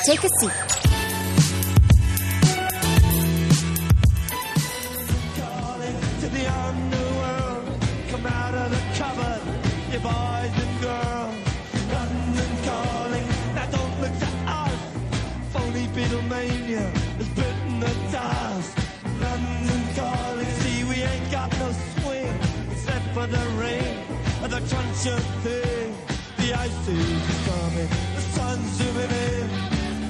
Take a seat. Calling to the underworld. Come out of the cupboard, you boys and girls. London calling, now don't look to us. Phony Beatlemania has bitten the dust. London calling, see we ain't got no swing except for the rain and the crunch of thing. The ice is coming, the sun's zooming in.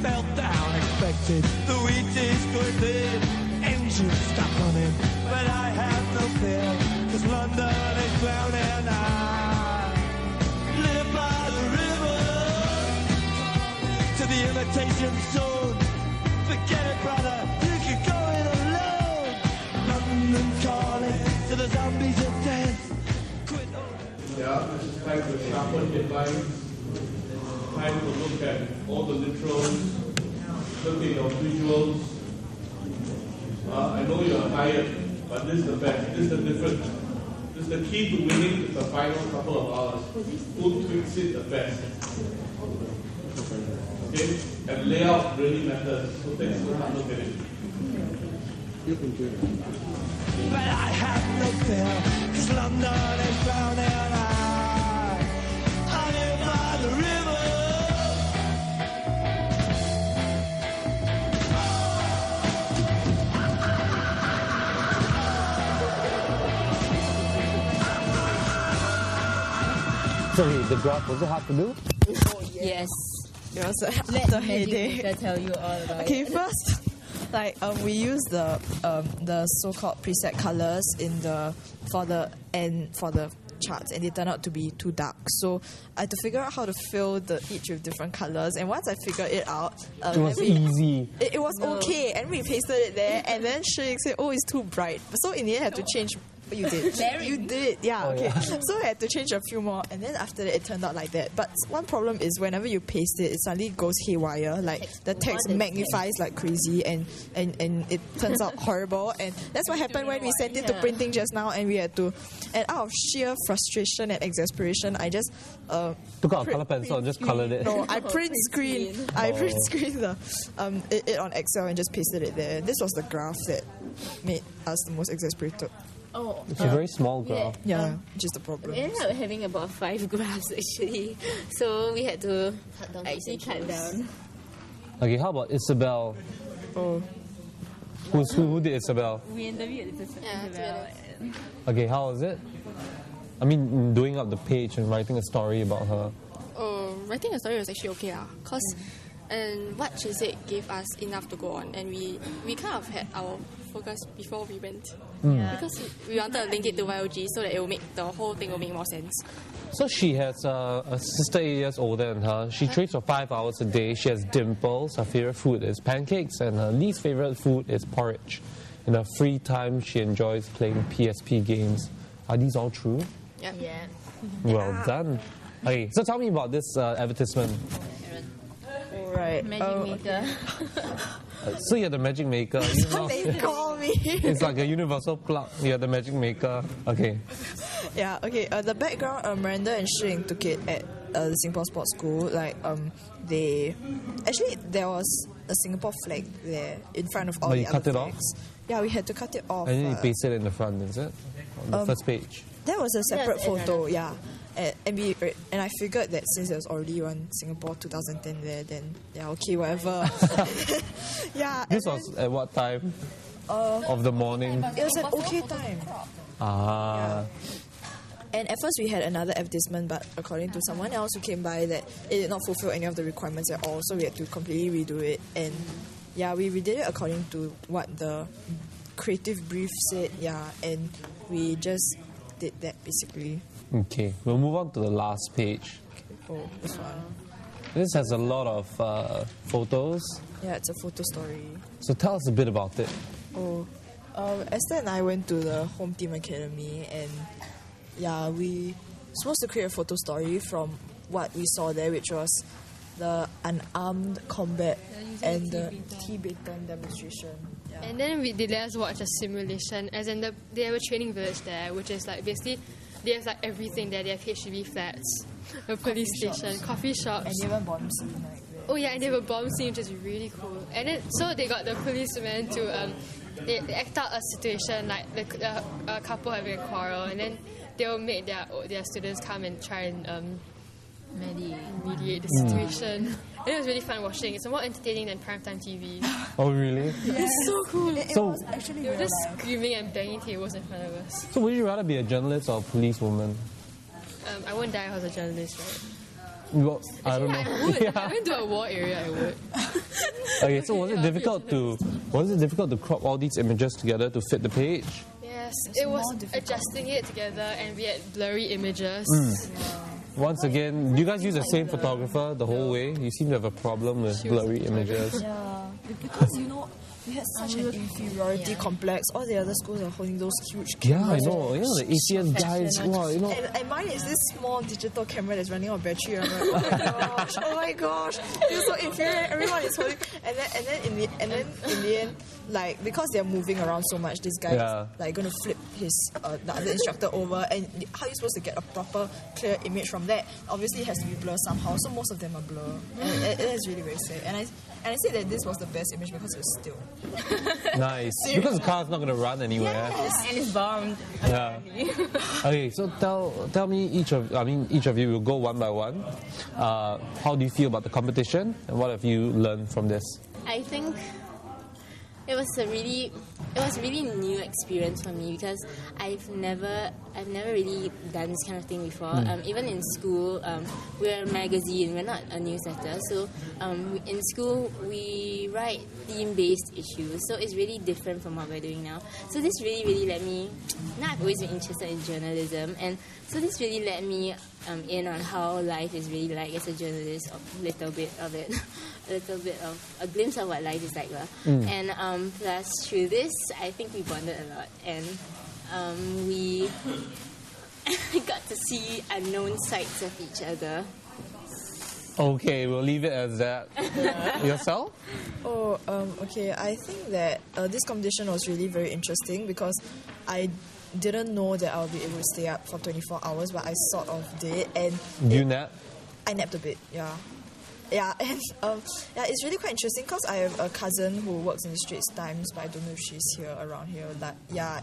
Meltdown expected, the wheat is going thin. Engine stuck on him, but I have no fear, 'cause London is drowning. I live by the river to the imitation zone. Forget it, brother, you can go it alone. London calling to the zombies of death. Quit. Yeah, it's time to sharpen headlines. Time to look at all the literals, look at your visuals. I know you are tired, but this is the best. This is the difference. This is the key to winning the final couple of hours. Who tweaks it the best? Okay? And layout really matters. So take a look at it. You can do it. But I have no fear, 'cause London is drowning. I live by the river. Sorry, the graph, was it hard to do? Yes. It was a Let after Magic headache. Maker tell you all about Okay, it. first, we use the so-called preset colors in for the charts, and they turn out to be too dark. So I had to figure out how to fill each with different colors. And once I figured it out, It was easy. It was okay, and we pasted it there. And then Shik said, "Oh, it's too bright." So in the end, I had to change. You did. Very. You did. Yeah. Oh, Okay. yeah. So I had to change a few more, and then after that, it turned out like that. But one problem is whenever you paste it, it suddenly goes haywire. Like the text magnifies like crazy, and it turns out horrible. And that's what happened when we sent it to printing just now, and we had to. And out of sheer frustration and exasperation, I just Took out a colour pencil and just coloured it. No, I print screen. I print screen it on Excel and just pasted it there. This was the graph that made us the most exasperated. Oh, It's a very small graph. Yeah, which is the problem. we ended up having about 5 graphs actually. So we had to cut down. Okay, how about Isabel? Oh, Who did Isabel? We interviewed Isabel. Okay, how was it? I mean, doing up the page and writing a story about her. Writing a story was actually okay cause and what she said gave us enough to go on, and we kind of had our focus before we went because we wanted to link it to YOG so that the whole thing will make more sense. So she has a sister 8 years older than her. She trains for 5 hours a day. She has dimples. Her favorite food is pancakes, and her least favorite food is porridge. In her free time, she enjoys playing PSP games. Are these all true? Yeah. Well done. Okay, so tell me about this advertisement. all right. Magic Maker. So you're the magic maker. You know, They call me. it's like a universal plug. You're the magic maker. Okay. Yeah. Okay. The background, Miranda and Shing took it at the Singapore Sports School. There was a Singapore flag there in front of all But the you other cut it off? flags. Yeah, we had to cut it off. And then you paste it in the front, is it? On the first page. That was a separate That's photo, yeah. And I figured that since there was already one Singapore 2010 there, then yeah, okay, whatever. Yeah. This was at what time of the morning? It was an okay time. Ah. And at first we had another advertisement, but according to someone else who came by, that it did not fulfill any of the requirements at all, so we had to completely redo it. And yeah, we redid it according to what the creative brief said, yeah, and we just did that basically. Okay, we'll move on to the last page. Oh, this one. This has a lot of photos. Yeah, it's a photo story. So tell us a bit about it. Oh, Esther and I went to the Home Team Academy, and yeah, we were supposed to create a photo story from what we saw there, which was the unarmed combat and the Tibetan demonstration. Yeah. And then they let us watch a simulation, as in they have a training village there, which is like basically they have like everything there. They have HDB flats, a police station, coffee shops. And even bomb scene like there. Oh yeah, and they have a bomb scene, which is really cool. And then so they got the policemen to they act out a situation like a couple having a quarrel, and then they will make their students come and try and mediate the situation. And it was really fun watching. It's more entertaining than primetime TV. Oh, really? It's so cool. It So- was actually They were real just life. screaming and banging tables in front of us. So would you rather be a journalist or a policewoman? I wouldn't die if I was a journalist, right? Well, I don't Yeah, I know. would. If I went to a war area, I would. Okay, so was it difficult to crop all these images together to fit the page? Yes, It's it was more difficult. adjusting it together, and we had blurry images. Once again, do you guys use the same photographer the whole way? You seem to have a problem with She was blurry the images. Yeah, because we had such an inferiority complex. All the other schools are holding those huge Yeah, I cameras. know. The ACS guys, wow, And mine is this small digital camera that's running on battery. I'm like, oh my gosh, you're so inferior. Everyone is holding, and then in the end, like because they're moving around so much, this guy Yeah. is like going to flip his the other instructor over, and how are you supposed to get a proper clear image from that? Obviously, it has to be blurred somehow. So most of them are blur, and it is really very sad. And I say that this was the best image because it was still. nice. Because the car's not going to run anywhere. And it's bombed. Yeah. Okay, so tell me each of you will go one by one. How do you feel about the competition, and what have you learned from this? I think it was a really new experience for me because I've never really done this kind of thing before. Even in school, we're a magazine, we're not a newsletter. So in school we write theme-based issues. So it's really different from what we're doing now. So this really let me. Now I've always been interested in journalism, and so this really let me in on how life is really like as a journalist. A little bit of it, a little bit of a glimpse of what life is like, and plus through this, I think we bonded a lot, and we got to see unknown sides of each other. Okay, we'll leave it as that. Yourself? Oh, okay. I think that this competition was really very interesting because I didn't know that I'll be able to stay up for 24 hours, but I sort of did, and Do you nap? I napped a bit. Yeah, and it's really quite interesting because I have a cousin who works in the Straits Times, but I don't know if she's here around here.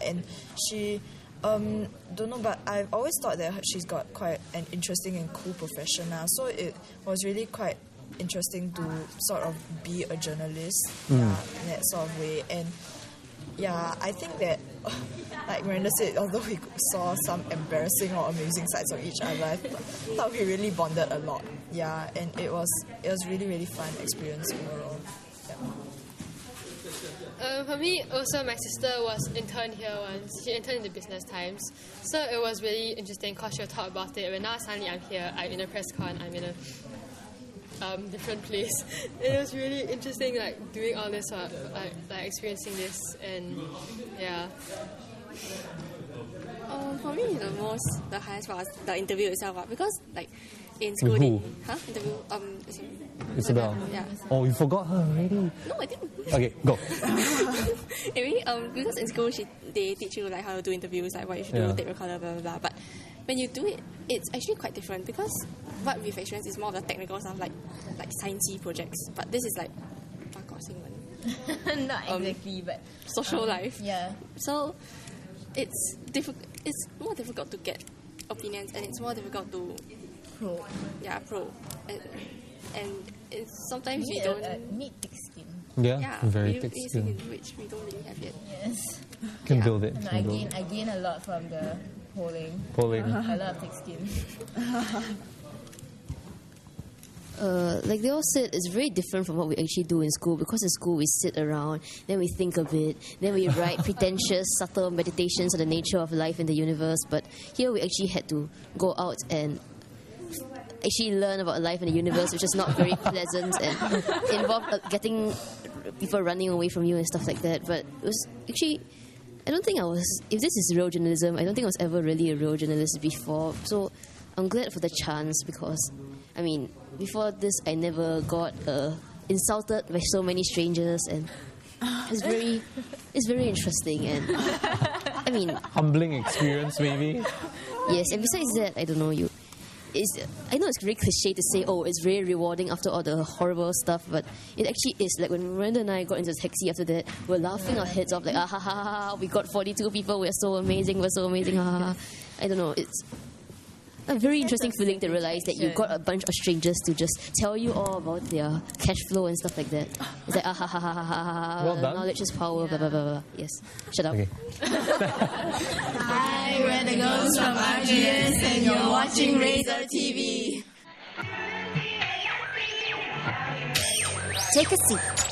And she, don't know, but I've always thought that she's got quite an interesting and cool profession now. So it was really quite interesting to sort of be a journalist, in that sort of way. And yeah, I think that, like Miranda said, although we saw some embarrassing or amusing sides of each other, I thought we really bonded a lot. Yeah, and it was really fun experience overall. Yeah. For me, also my sister was interned here once. She interned in the Business Times, so it was really interesting because she'll talk about it. When now suddenly I'm here, I'm in a press con, I'm in a different place. It was really interesting, like doing all this, like experiencing this, and yeah. For me, the highest part was the interview itself, because like in school, With who? Interview. Isabel. Yeah. Oh, you forgot her already? No, I didn't. Okay, go. Anyway, because in school they teach you like how to do interviews, like what you should do, tape recorder, blah blah blah. But when you do it, it's actually quite different because what we've experienced is more of the technical stuff, like sciencey projects. But this is like Not exactly, but social life. yeah. So it's more difficult to get opinions, and it's more difficult to Pro. and it's, sometimes we don't. Need thick skin. Yeah, very we thick see skin. which we don't really have yet. Yes. Can build it. No, Can build it. I gain a lot from the polling. Polling. A lot of thick skin. Like they all said, it's very different from what we actually do in school, because in school we sit around, then we think a bit, then we write pretentious, subtle meditations on the nature of life in the universe. But here we actually had to go out and actually learn about life in the universe, which is not very pleasant and involved getting people running away from you and stuff like that. But it was actually, I don't think I was, if this is real journalism, I don't think I was ever really a real journalist before. So I'm glad for the chance, because I mean, before this I never got insulted by so many strangers, and it's very interesting, and I mean, Humbling experience, maybe. yes, and besides that, I don't know, I know it's very cliche to say, oh, it's very rewarding after all the horrible stuff, but it actually is. Like when Miranda and I got into the taxi after that, we're laughing our heads off, like, ah ha ha ha ha, we got 42 people, we're so amazing, ha ha ha. I don't know, it's a very interesting feeling to realize that you got a bunch of strangers to just tell you all about their cash flow and stuff like that. It's like, ah ha ha ha ha ha, Well done. knowledge is power, blah blah blah blah. Yes, shut up. Okay. Hi, we're the girls from RGS and you're watching Razor TV. Take a seat.